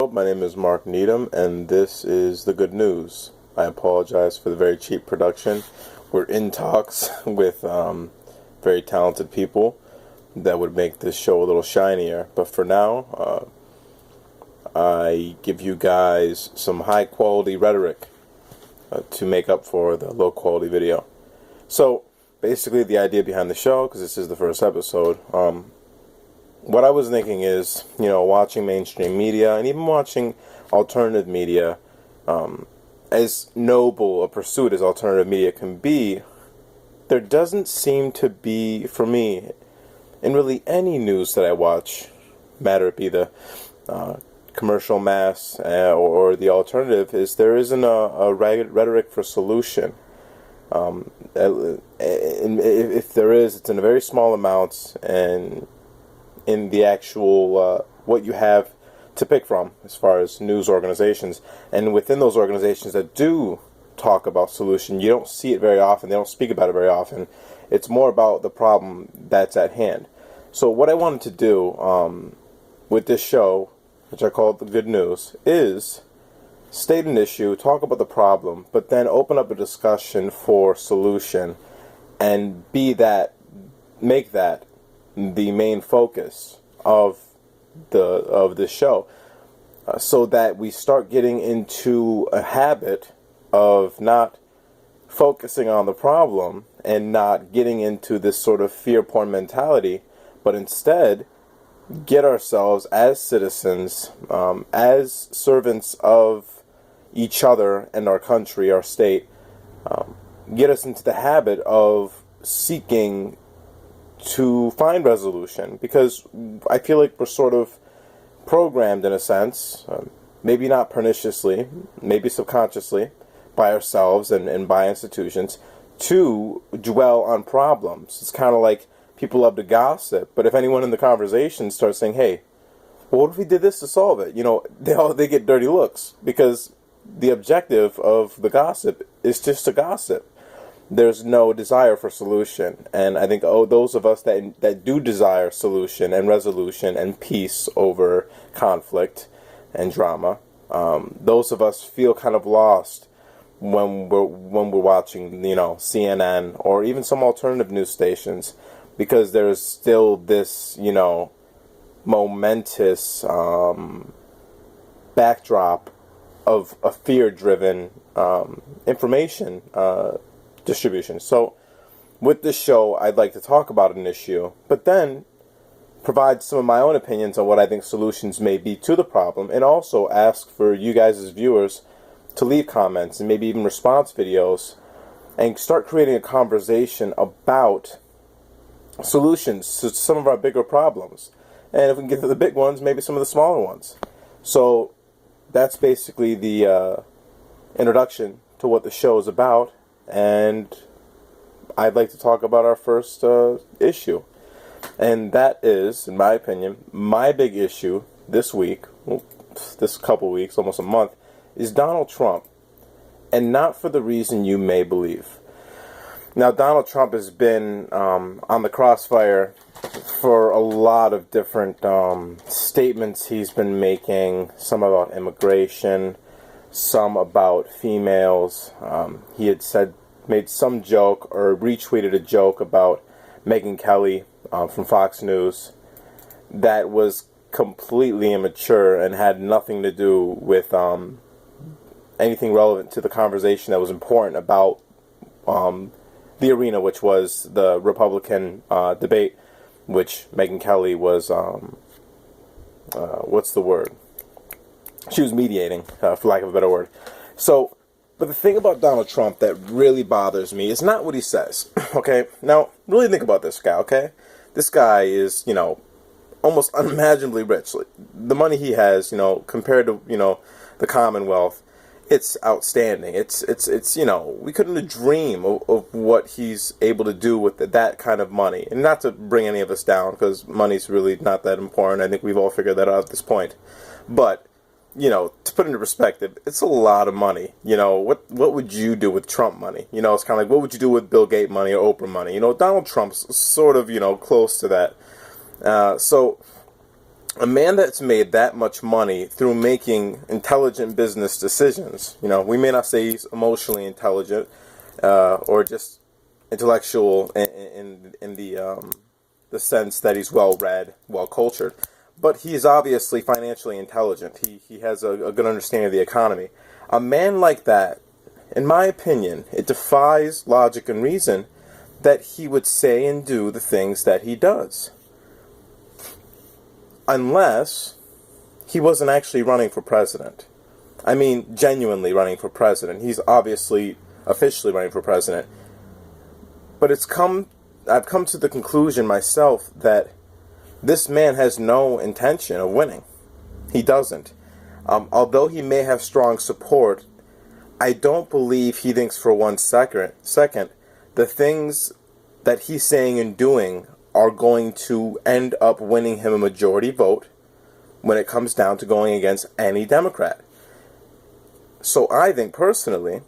Hello, my name is Mark Needham, and this is the good news. I apologize for the very cheap production. We're in talks with very talented people that would make this show a little shinier. But for now, I give you guys some high-quality rhetoric to make up for the low-quality video. So, basically, the idea behind the show, because this is the first episode, what I was thinking is, watching mainstream media and even watching alternative media, as noble a pursuit as alternative media can be, there doesn't seem to be, for me, in really any news that I watch, matter it be the commercial mass or the alternative, is there isn't a rhetoric for solution. If there is, it's in a very small amounts, and in the actual what you have to pick from as far as news organizations. And within those organizations that do talk about solution, you don't see it very often. They don't speak about it very often. It's more about the problem that's at hand. So what I wanted to do with this show, which I call the good news, is state an issue, talk about the problem, but then open up a discussion for solution, and make that the main focus of the show, so that we start getting into a habit of not focusing on the problem and not getting into this sort of fear porn mentality, but instead get ourselves as citizens, as servants of each other and our country, our state, get us into the habit of seeking to find resolution, because I feel like we're sort of programmed in a sense, maybe not perniciously, maybe subconsciously, by ourselves and by institutions, to dwell on problems. It's kind of like people love to gossip, but if anyone in the conversation starts saying, hey, well, what if we did this to solve it? They get dirty looks, because the objective of the gossip is just to gossip. There's no desire for solution. And I think those of us that do desire solution and resolution and peace over conflict and drama, those of us feel kind of lost when we're watching CNN or even some alternative news stations, because there's still this momentous backdrop of a fear-driven information distribution. So with this show, I'd like to talk about an issue, but then provide some of my own opinions on what I think solutions may be to the problem, and also ask for you guys as viewers to leave comments and maybe even response videos, and start creating a conversation about solutions to some of our bigger problems. And if we can get to the big ones, maybe some of the smaller ones. So that's basically the introduction to what the show is about. And I'd like to talk about our first issue. And that is, in my opinion, my big issue this week, this couple weeks, almost a month, is Donald Trump. And not for the reason you may believe. Now, Donald Trump has been on the crossfire for a lot of different statements he's been making, some about immigration, some about females. He had made some joke or retweeted a joke about Megyn Kelly from Fox News that was completely immature and had nothing to do with anything relevant to the conversation that was important about the arena, which was the Republican debate, which Megyn Kelly was, what's the word? She was mediating, for lack of a better word. So, but the thing about Donald Trump that really bothers me is not what he says, okay? Now, really think about this guy, okay? This guy is, almost unimaginably rich. The money he has, compared to, the Commonwealth, it's outstanding. It's we couldn't dream of what he's able to do with that kind of money. And not to bring any of us down, because money's really not that important. I think we've all figured that out at this point. But to put into perspective, it's a lot of money. What would you do with Trump money? It's kind of like, what would you do with Bill Gates money or Oprah money? Donald Trump's sort of, close to that. So A man that's made that much money through making intelligent business decisions, we may not say he's emotionally intelligent or just intellectual in the sense that he's well read, well cultured, but he's obviously financially intelligent. He has a good understanding of the economy. A man like that, in my opinion, it defies logic and reason that he would say and do the things that he does. Unless he wasn't actually running for president. I mean, genuinely running for president. He's obviously officially running for president. But I've come to the conclusion myself that this man has no intention of winning. He doesn't. Although he may have strong support, I don't believe he thinks for 1 second the things that he's saying and doing are going to end up winning him a majority vote when it comes down to going against any Democrat. So I think personally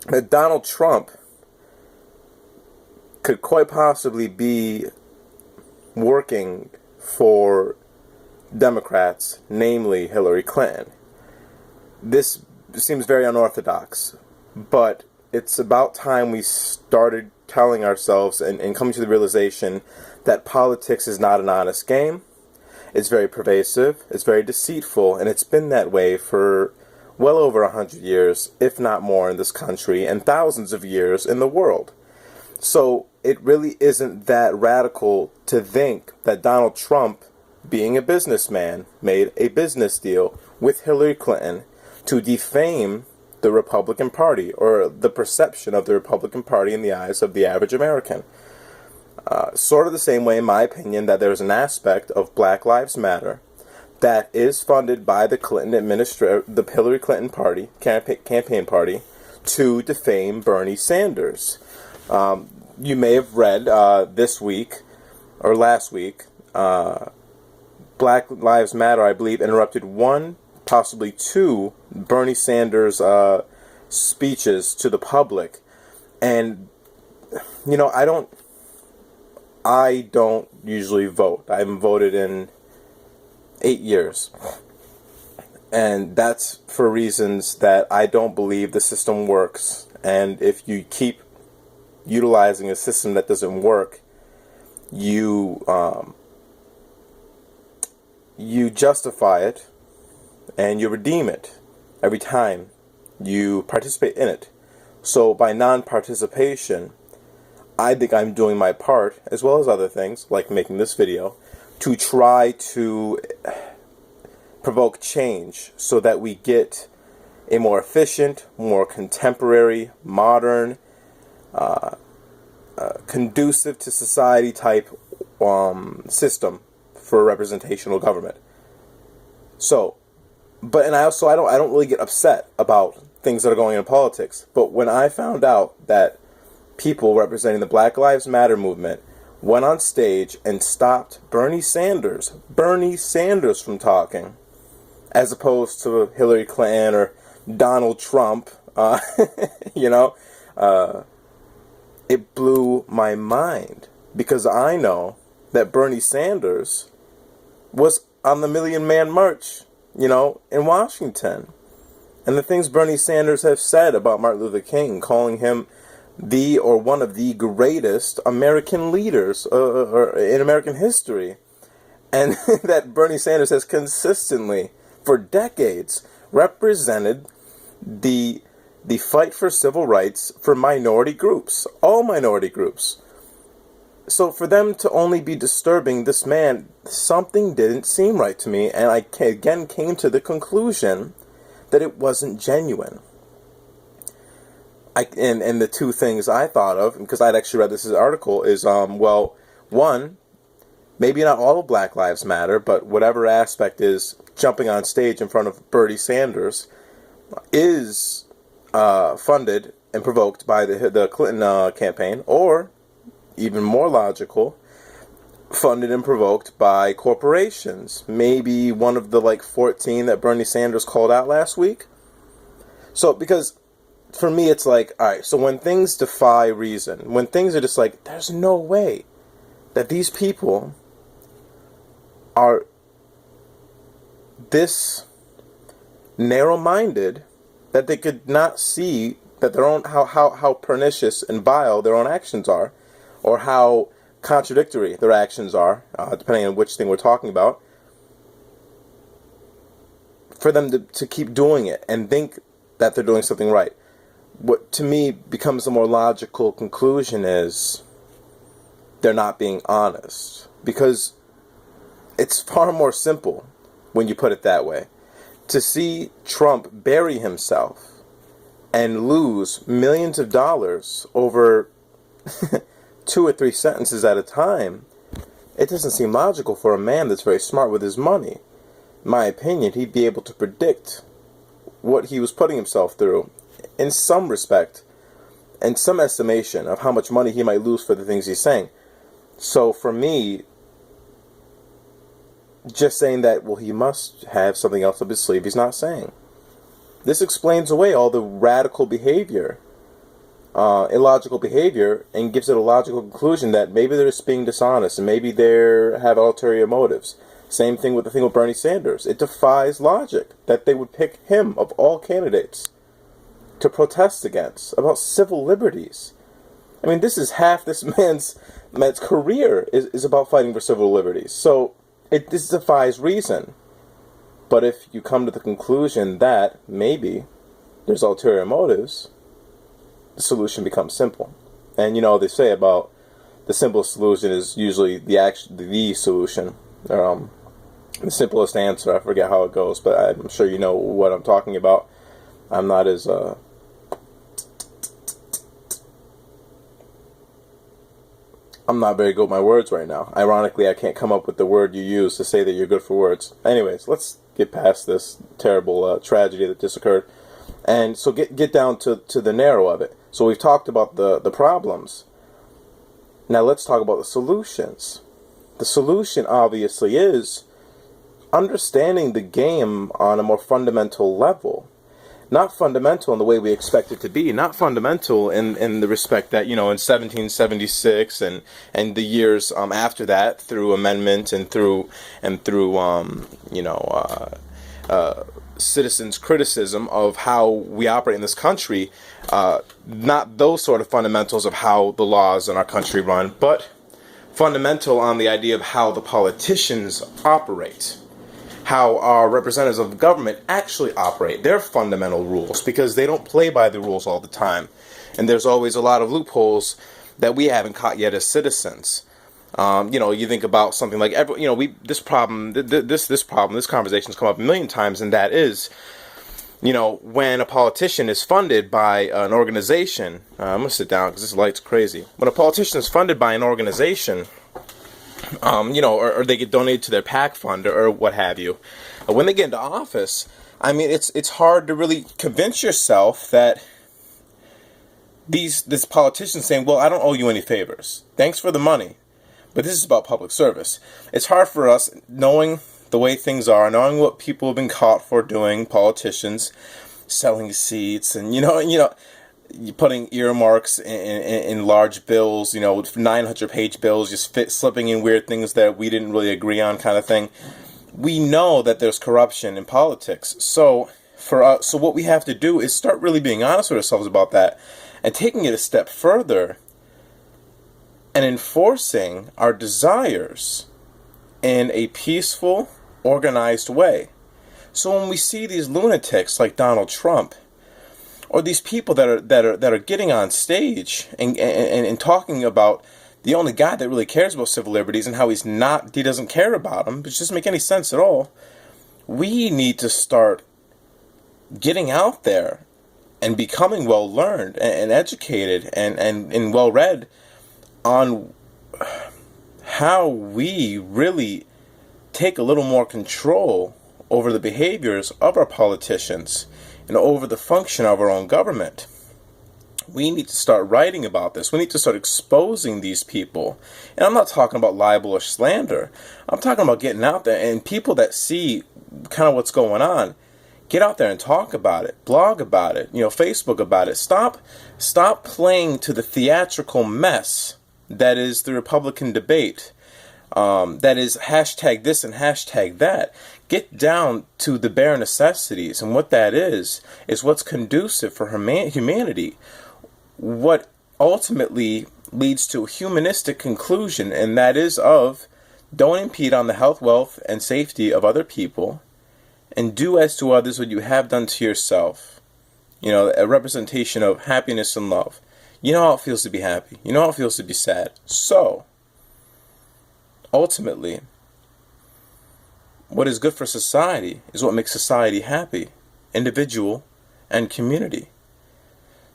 that Donald Trump could quite possibly be working for Democrats, namely Hilary Clinton. This seems very unorthodox, but it's about time we started telling ourselves and coming to the realization that politics is not an honest game. It's very pervasive, it's very deceitful, and it's been that way for well over 100 years, if not more, in this country, and thousands of years in the world. So it really isn't that radical to think that Donald Trump, being a businessman, made a business deal with Hillary Clinton to defame the Republican Party, or the perception of the Republican Party in the eyes of the average American. Sort of the same way, in my opinion, that there's an aspect of Black Lives Matter that is funded by the the Hillary Clinton party, campaign party, to defame Bernie Sanders. You may have read this week, or last week, Black Lives Matter, I believe, interrupted one, possibly two, Bernie Sanders speeches to the public. And, I don't usually vote. I haven't voted in 8 years. And that's for reasons that I don't believe the system works. And if you keep utilizing a system that doesn't work, you justify it and you redeem it every time you participate in it. So by non-participation, I think I'm doing my part, as well as other things, like making this video, to try to provoke change so that we get a more efficient, more contemporary, modern, conducive to society type system for representational government. So, I don't really get upset about things that are going on in politics. But when I found out that people representing the Black Lives Matter movement went on stage and stopped Bernie Sanders from talking, as opposed to Hillary Clinton or Donald Trump, it blew my mind, because I know that Bernie Sanders was on the Million Man March, in Washington. And the things Bernie Sanders has said about Martin Luther King, calling him the or one of the greatest American leaders in American history. And that Bernie Sanders has consistently, for decades, represented the fight for civil rights for minority groups, all minority groups. So for them to only be disturbing this man, something didn't seem right to me, and I again came to the conclusion that it wasn't genuine. And the two things I thought of, because I'd actually read this article, is, one, maybe not all of Black Lives Matter, but whatever aspect is jumping on stage in front of Bernie Sanders is funded and provoked by the Clinton campaign, or, even more logical, funded and provoked by corporations. Maybe one of the 14 that Bernie Sanders called out last week. So, because for me, it's alright, so when things defy reason, when things are just there's no way that these people are this narrow-minded that they could not see that their own how pernicious and vile their own actions are, or how contradictory their actions are, depending on which thing we're talking about, for them to keep doing it and think that they're doing something right. What to me becomes the more logical conclusion is they're not being honest, because it's far more simple when you put it that way. To see Trump bury himself and lose millions of dollars over 2 or 3 sentences at a time, it doesn't seem logical for a man that's very smart with his money. In my opinion, he'd be able to predict what he was putting himself through in some respect and some estimation of how much money he might lose for the things he's saying. So for me, just saying that, well, he must have something else up his sleeve he's not saying. This explains away all the radical behavior, illogical behavior, and gives it a logical conclusion that maybe they're just being dishonest and maybe they have ulterior motives. Same thing with the thing with Bernie Sanders. It defies logic that they would pick him of all candidates to protest against about civil liberties. I mean, this is half this man's career is about fighting for civil liberties. So this defies reason. But if you come to the conclusion that maybe there's ulterior motives, the solution becomes simple. And you know, they say about the simplest solution is usually the solution. The simplest answer. I forget how it goes, but I'm sure you know what I'm talking about. I'm not as I'm not very good with my words right now. Ironically, I can't come up with the word you use to say that you're good for words. Anyways, let's get past this terrible tragedy that just occurred. And so get down to the narrow of it. So we've talked about the problems. Now let's talk about the solutions. The solution obviously is understanding the game on a more fundamental level. Not fundamental in the way we expect it to be. Not fundamental in the respect that, you know, in 1776 and the years after that, through amendment and through citizens' criticism of how we operate in this country. Not those sort of fundamentals of how the laws in our country run, but fundamental on the idea of how the politicians operate. How our representatives of government actually operate, their fundamental rules, because they don't play by the rules all the time. And there's always a lot of loopholes that we haven't caught yet as citizens. You think about something like, this conversation's come up a million times, and that is, when a politician is funded by an organization, I'm going to sit down because this light's crazy. When a politician is funded by an organization, or they get donated to their PAC fund or what have you. When they get into office, I mean, it's hard to really convince yourself that this politician saying, well, I don't owe you any favors. Thanks for the money. But this is about public service. It's hard for us, knowing the way things are, knowing what people have been caught for doing, politicians, selling seats, and, putting earmarks in large bills, 900-page bills, just slipping in weird things that we didn't really agree on, kind of thing. We know that there's corruption in politics. So so what we have to do is start really being honest with ourselves about that, and taking it a step further, and enforcing our desires in a peaceful, organized way. So when we see these lunatics like Donald Trump, or these people that are getting on stage and talking about the only guy that really cares about civil liberties and how he doesn't care about them, which doesn't make any sense at all. We need to start getting out there and becoming well learned and educated and well read on how we really take a little more control over the behaviors of our politicians and over the function of our own government. We need to start writing about this. We need to start exposing these people. And I'm not talking about libel or slander. I'm talking about getting out there, and people that see kind of what's going on, get out there and talk about it, blog about it, Facebook about it. Stop playing to the theatrical mess that is the Republican debate. That is hashtag this and hashtag that. Get down to the bare necessities, and what that is what's conducive for humanity. What ultimately leads to a humanistic conclusion, and that is of don't impede on the health, wealth, and safety of other people, and do as to others what you have done to yourself. A representation of happiness and love. You know how it feels to be happy. You know how it feels to be sad. So, ultimately, what is good for society is what makes society happy, individual and community.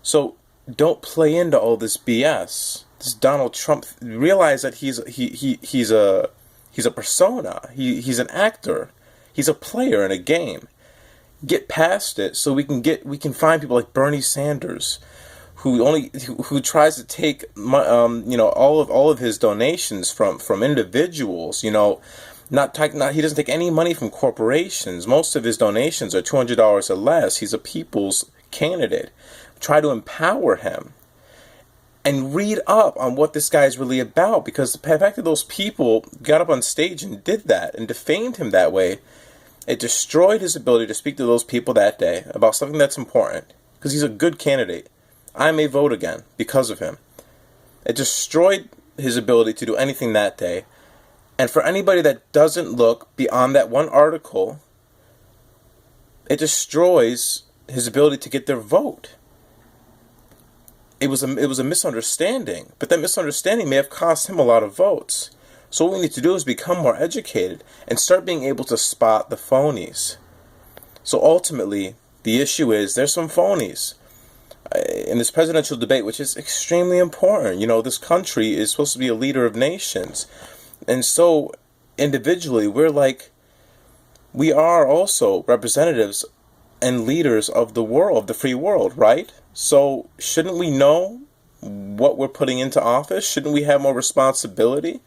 So, don't play into all this BS. This Donald Trump. Realize that he's a persona. He's an actor. He's a player in a game. Get past it so we can find people like Bernie Sanders, who tries to take all of his donations from individuals. He doesn't take any money from corporations. Most of his donations are $200 or less. He's a people's candidate. Try to empower him and read up on what this guy is really about, because the fact that those people got up on stage and did that and defamed him that way, it destroyed his ability to speak to those people that day about something that's important, because he's a good candidate. I may vote again because of him. It destroyed his ability to do anything that day. And for anybody that doesn't look beyond that one article, it destroys his ability to get their vote. It was a misunderstanding, but that misunderstanding may have cost him a lot of votes. So what we need to do is become more educated and start being able to spot the phonies. So ultimately, the issue is there's some phonies in this presidential debate, which is extremely important. This country is supposed to be a leader of nations. And so individually, we are also representatives and leaders of the world, of the free world, right? So shouldn't we know what we're putting into office? Shouldn't we have more responsibility?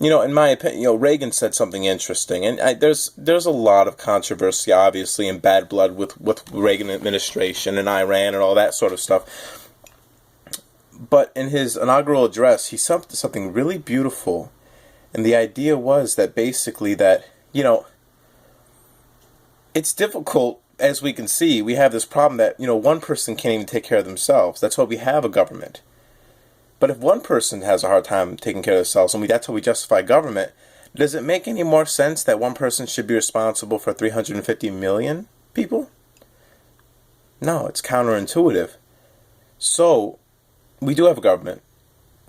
In my opinion, Reagan said something interesting, and there's a lot of controversy, obviously, and bad blood with Reagan administration and Iran and all that sort of stuff. But in his inaugural address, he said something really beautiful, and the idea was that basically that, it's difficult. As we can see, we have this problem that, one person can't even take care of themselves. That's why we have a government. But if one person has a hard time taking care of themselves, and that's how we justify government, does it make any more sense that one person should be responsible for 350 million people? No, it's counterintuitive. So, we do have a government.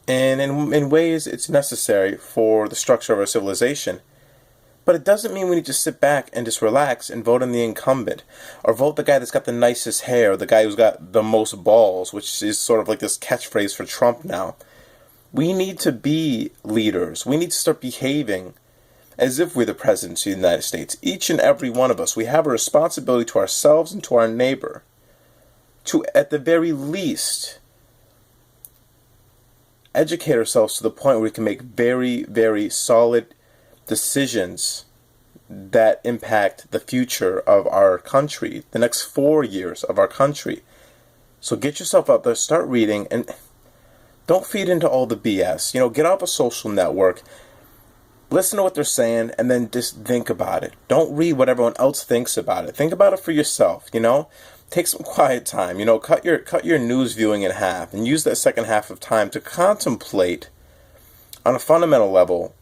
And in ways, it's necessary for the structure of our civilization. But it doesn't mean we need to sit back and just relax and vote in the incumbent, or vote the guy that's got the nicest hair, or the guy who's got the most balls, which is sort of like this catchphrase for Trump now. We need to be leaders. We need to start behaving as if we're the presidents of the United States. Each and every one of us, we have a responsibility to ourselves and to our neighbor to, at the very least, educate ourselves to the point where we can make very, very solid decisions that impact the future of our country, the next 4 years of our country. So get yourself out there, start reading, and don't feed into all the BS. Get off a social network, listen to what they're saying, and then just think about it. Don't read what everyone else thinks about it. Think about it for yourself, Take some quiet time, cut your news viewing in half, and use that second half of time to contemplate on a fundamental level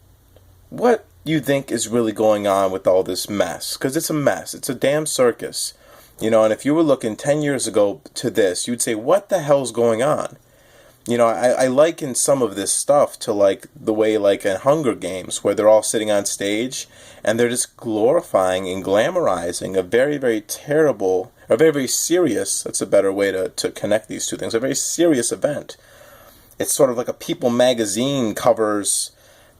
what you think is really going on with all this mess. Because it's a mess. It's a damn circus. And if you were looking 10 years ago to this, you'd say, what the hell's going on? I liken some of this stuff to the way in Hunger Games, where they're all sitting on stage and they're just glorifying and glamorizing a very, very terrible, or very, very serious, that's a better way to connect these two things, a very serious event. It's sort of like a People magazine covers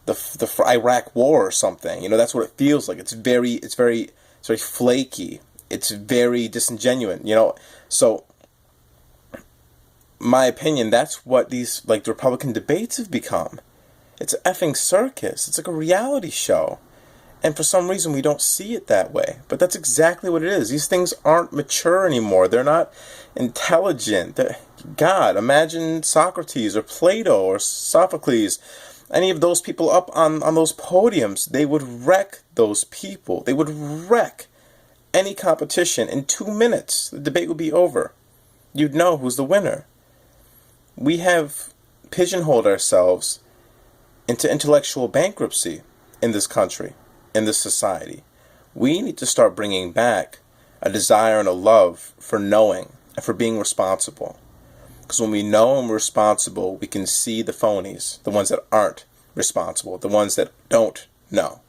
the Iraq War or something. That's what it feels like. It's very flaky. It's very disingenuous. So my opinion, that's what these the Republican debates have become. It's an effing circus. It's like a reality show. And for some reason we don't see it that way. But that's exactly what it is. These things aren't mature anymore. They're not intelligent. God, imagine Socrates or Plato or Sophocles any of those people up on those podiums, they would wreck those people. They would wreck any competition in 2 minutes. The debate would be over. You'd know who's the winner. We have pigeonholed ourselves into intellectual bankruptcy in this country, in this society. We need to start bringing back a desire and a love for knowing and for being responsible. Because when we know and we're responsible, we can see the phonies, the ones that aren't responsible, the ones that don't know.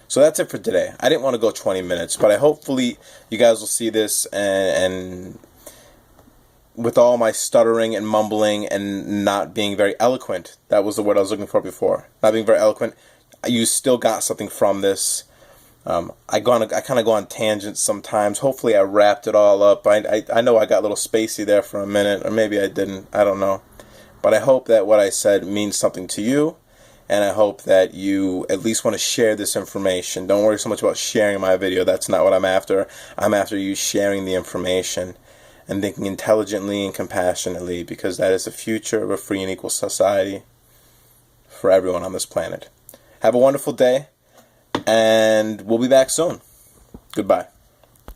So that's it for today. I didn't want to go 20 minutes, but hopefully you guys will see this and with all my stuttering and mumbling and not being very eloquent, that was the word I was looking for before, not being very eloquent, you still got something from this. I kind of go on tangents sometimes. Hopefully I wrapped it all up. I know I got a little spacey there for a minute, or maybe I didn't. I don't know. But I hope that what I said means something to you, and I hope that you at least want to share this information. Don't worry so much about sharing my video. That's not what I'm after. I'm after you sharing the information and thinking intelligently and compassionately, because that is the future of a free and equal society for everyone on this planet. Have a wonderful day. And we'll be back soon. Goodbye.